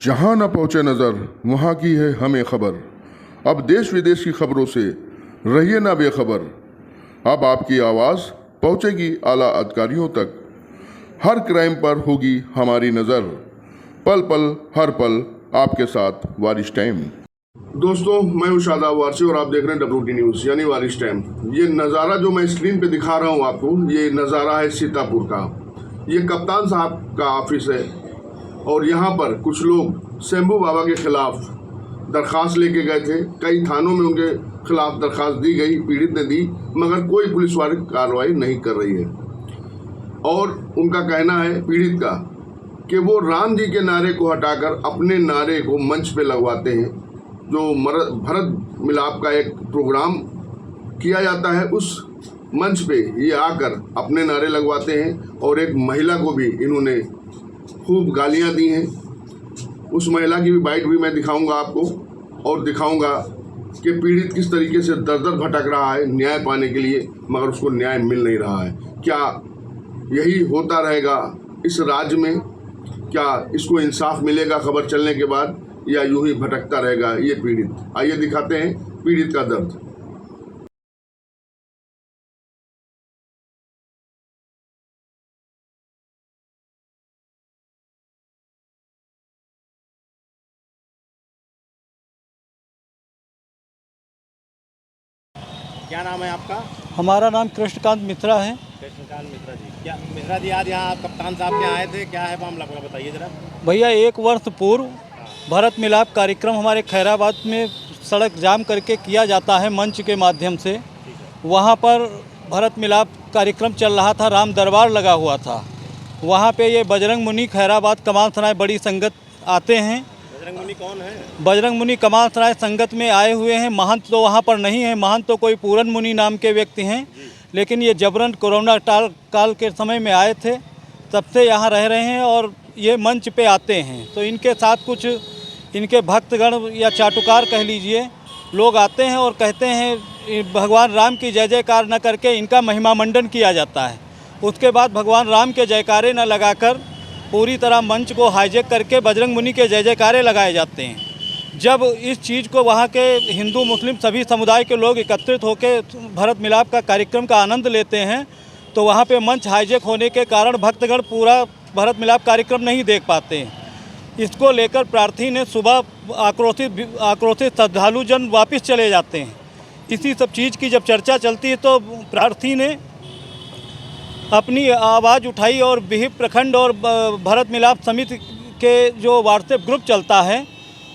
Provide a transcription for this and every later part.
जहां न पहुंचे नज़र वहां की है हमें खबर। अब देश विदेश की खबरों से रहिए ना बेखबर। अब आपकी आवाज़ पहुंचेगी आला अधिकारियों तक। हर क्राइम पर होगी हमारी नज़र। पल पल हर पल आपके साथ वारिश टाइम। दोस्तों, मैं हूं शादाब वारसी और आप देख रहे हैं WT न्यूज़ यानी वारिश टाइम। ये नज़ारा जो मैं स्क्रीन पे दिखा रहा हूं आपको, ये नज़ारा है सीतापुर का। ये कप्तान साहब का ऑफिस है और यहाँ पर कुछ लोग शंभू बाबा के खिलाफ दरख्वास्त लेके गए थे। कई थानों में उनके खिलाफ दरख्वास्त दी गई, पीड़ित ने दी, मगर कोई पुलिस वाली कार्रवाई नहीं कर रही है। और उनका कहना है पीड़ित का कि वो राम जी के नारे को हटाकर अपने नारे को मंच पे लगवाते हैं। जो भरत मिलाप का एक प्रोग्राम किया जाता है, उस मंच पे ये आकर अपने नारे लगवाते हैं और एक महिला को भी इन्होंने खूब गालियां दी हैं। उस महिला की भी बाइट भी मैं दिखाऊंगा आपको और दिखाऊंगा कि पीड़ित किस तरीके से दर दर भटक रहा है न्याय पाने के लिए, मगर उसको न्याय मिल नहीं रहा है। क्या यही होता रहेगा इस राज्य में? क्या इसको इंसाफ मिलेगा खबर चलने के बाद, या यूं ही भटकता रहेगा ये पीड़ित? आइए दिखाते हैं पीड़ित का दर्द। क्या नाम है आपका? हमारा नाम कृष्णकांत मिश्रा है। कृष्णकांत मिश्रा जी। क्या मिश्रा जी, आज यहाँ आप कप्तान साहब के आए थे, क्या है मामला पूरा बताइए जरा। भैया, 1 वर्ष पूर्व भरत मिलाप कार्यक्रम हमारे खैराबाद में सड़क जाम करके किया जाता है मंच के माध्यम से। वहाँ पर भरत मिलाप कार्यक्रम चल रहा था, राम दरबार लगा हुआ था। वहाँ पे ये बजरंग मुनि खैराबाद कमाल सराय बड़ी संगत आते हैं। बजरंग मुनि कौन है? बजरंग मुनि कमाल सराय संगत में आए हुए हैं। महंत तो वहाँ पर नहीं है, महंत तो कोई पूरन मुनि नाम के व्यक्ति हैं, लेकिन ये जबरन कोरोना काल के समय में आए थे, तब से यहाँ रह रहे हैं और ये मंच पे आते हैं। तो इनके साथ कुछ इनके भक्तगण या चाटुकार कह लीजिए, लोग आते हैं और कहते हैं भगवान राम की जय जयकार न करके इनका महिमा मंडन किया जाता है। उसके बाद भगवान राम के जयकारे न लगाकर पूरी तरह मंच को हाईजैक करके बजरंग मुनि के जय जयकारे लगाए जाते हैं। जब इस चीज़ को वहाँ के हिंदू मुस्लिम सभी समुदाय के लोग एकत्रित होकर भरत मिलाप का कार्यक्रम का आनंद लेते हैं, तो वहाँ पे मंच हाईजैक होने के कारण भक्तगण पूरा भरत मिलाप कार्यक्रम नहीं देख पाते हैं। इसको लेकर प्रार्थी ने सुबह आक्रोशित श्रद्धालु जन वापस चले जाते हैं। इसी सब चीज़ की जब चर्चा चलती है तो प्रार्थी ने अपनी आवाज़ उठाई और बिहिप प्रखंड और भरत मिलाप समिति के जो व्हाट्सएप ग्रुप चलता है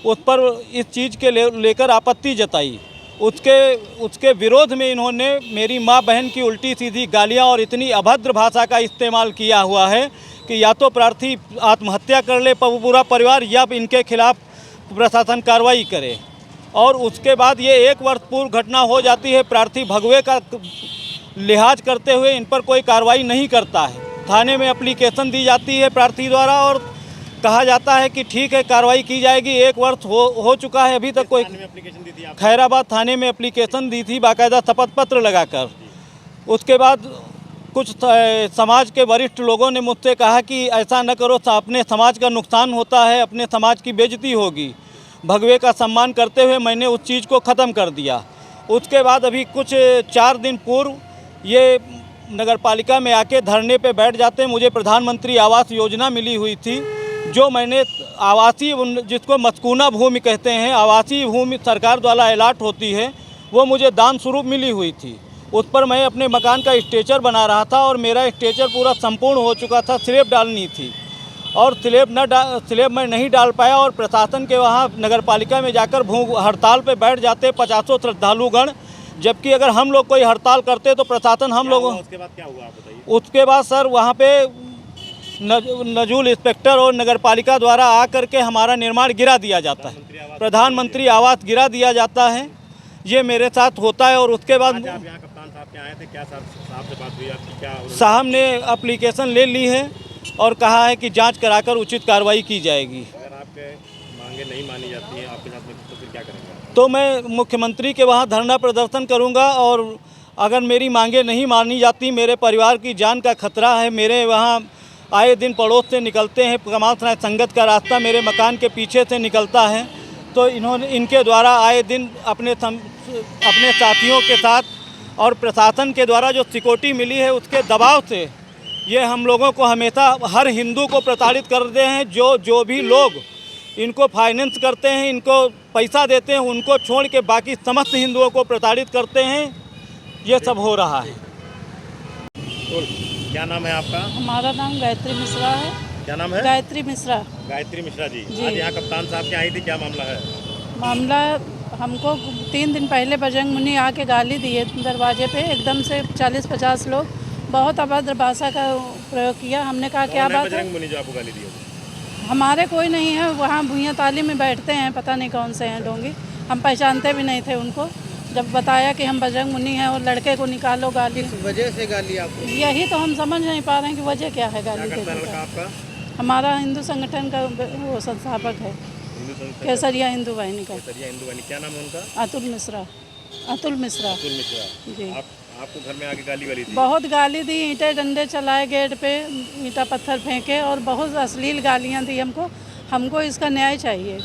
उस पर इस चीज़ के लेकर आपत्ति जताई। उसके विरोध में इन्होंने मेरी माँ बहन की उल्टी सीधी गालियाँ और इतनी अभद्र भाषा का इस्तेमाल किया हुआ है कि या तो प्रार्थी आत्महत्या कर ले पूरा परिवार, या इनके खिलाफ प्रशासन कार्रवाई करे। और उसके बाद ये 1 वर्ष पूर्व घटना हो जाती है। प्रार्थी भगवे का लिहाज करते हुए इन पर कोई कार्रवाई नहीं करता है। थाने में एप्लीकेशन दी जाती है प्रार्थी द्वारा और कहा जाता है कि ठीक है कार्रवाई की जाएगी। 1 वर्ष हो चुका है, अभी तक कोई एप्लीकेशन दी थी आप? खैराबाद थाने में एप्लीकेशन दी थी बाकायदा शपथ पत्र लगाकर। उसके बाद कुछ समाज के वरिष्ठ लोगों ने मुझसे कहा कि ऐसा न करो, अपने समाज का नुकसान होता है, अपने समाज की बेइज्जती होगी। भगवे का सम्मान करते हुए मैंने उस चीज़ को ख़त्म कर दिया। उसके बाद अभी कुछ 4 दिन पूर्व ये नगर पालिका में आके धरने पे बैठ जाते हैं। मुझे प्रधानमंत्री आवास योजना मिली हुई थी, जो मैंने आवासीय, जिसको मस्कूना भूमि कहते हैं, आवासीय भूमि सरकार द्वारा अलाट होती है, वो मुझे दान स्वरूप मिली हुई थी। उस पर मैं अपने मकान का स्ट्रेचर बना रहा था और मेरा स्ट्रेचर पूरा संपूर्ण हो चुका था। स्लैब डालनी थी और स्लैब मैं नहीं डाल पाया और प्रशासन के वहाँ नगर पालिका में जाकर हड़ताल पे बैठ जाते 50 श्रद्धालुगण। जबकि अगर हम लोग कोई हड़ताल करते तो प्रशासन हम लोगों। उसके बाद क्या हुआ आप बताइए? उसके बाद सर वहाँ पे नजूल इंस्पेक्टर और नगर पालिका द्वारा आकर के हमारा निर्माण गिरा दिया जाता है, प्रधानमंत्री आवास गिरा दिया जाता है। ये मेरे साथ होता है। और उसके बाद आप यहाँ कप्तान साहब के आए थे, क्या साहब से बात हुई आपकी? क्या साहब ने एप्लीकेशन ले ली है और कहा है कि जांच कराकर उचित कार्रवाई की जाएगी। अगर आपके मांगे नहीं मानी जाती हैं आपके साथ में, तो फिर क्या करेंगे? तो मैं मुख्यमंत्री के वहाँ धरना प्रदर्शन करूँगा और अगर मेरी मांगे नहीं मानी जाती, मेरे परिवार की जान का खतरा है, मेरे वहाँ आए दिन पड़ोस से निकलते हैं। कमाल सराय संगत का रास्ता मेरे मकान के पीछे से निकलता है, तो इनके द्वारा आए दिन अपने साथियों के साथ और प्रशासन के द्वारा जो सिक्योरिटी मिली है उसके दबाव से ये हम लोगों को हमेशा हर हिंदू को प्रताड़ित कर रहे हैं। जो भी लोग इनको फाइनेंस करते हैं, इनको पैसा देते हैं, उनको छोड़ के बाकी समस्त हिंदुओं को प्रताड़ित करते हैं। ये सब हो रहा है। तो क्या नाम है आपका? हमारा नाम गायत्री मिश्रा है। क्या नाम है? गायत्री मिश्रा। गायत्री मिश्रा जी, जी। आज यहाँ कप्तान साहब के आई थी, क्या मामला है? मामला हमको 3 दिन पहले बजरंग मुनि आके गाली दिए दरवाजे पे, एकदम से 40-50 लोग, बहुत अभद्र भाषा का प्रयोग किया। हमने कहा क्या कौन है बात है? बजरंग मुनि जो आपको गाली दी? हमारे कोई नहीं है, वहाँ भूया ताली में बैठते हैं, पता नहीं कौन से हैं डोंगी, हम पहचानते भी नहीं थे उनको। जब बताया कि हम बजरंग मुनि हैं और लड़के को निकालो गाली, किस वजह से गाली आपको? यही तो हम समझ नहीं पा रहे हैं कि वजह क्या है गाली क्या करता है देने लड़का का। आपका? हमारा हिंदू संगठन का वो संस्थापक है, हिंदू संगठन केसरिया हिंदू वाहिनी का, केसरिया हिंदू वाहिनी। क्या नाम है उनका? अतुल मिश्रा। अतुल मिश्रा अतुल मिश्रा जी। आपको घर में आके गाली वाली थी? बहुत गाली दी, ईंटें डंडे चलाए गेट पे, ईंटा पत्थर फेंके और बहुत अश्लील गालियां दी हमको। हमको इसका न्याय चाहिए।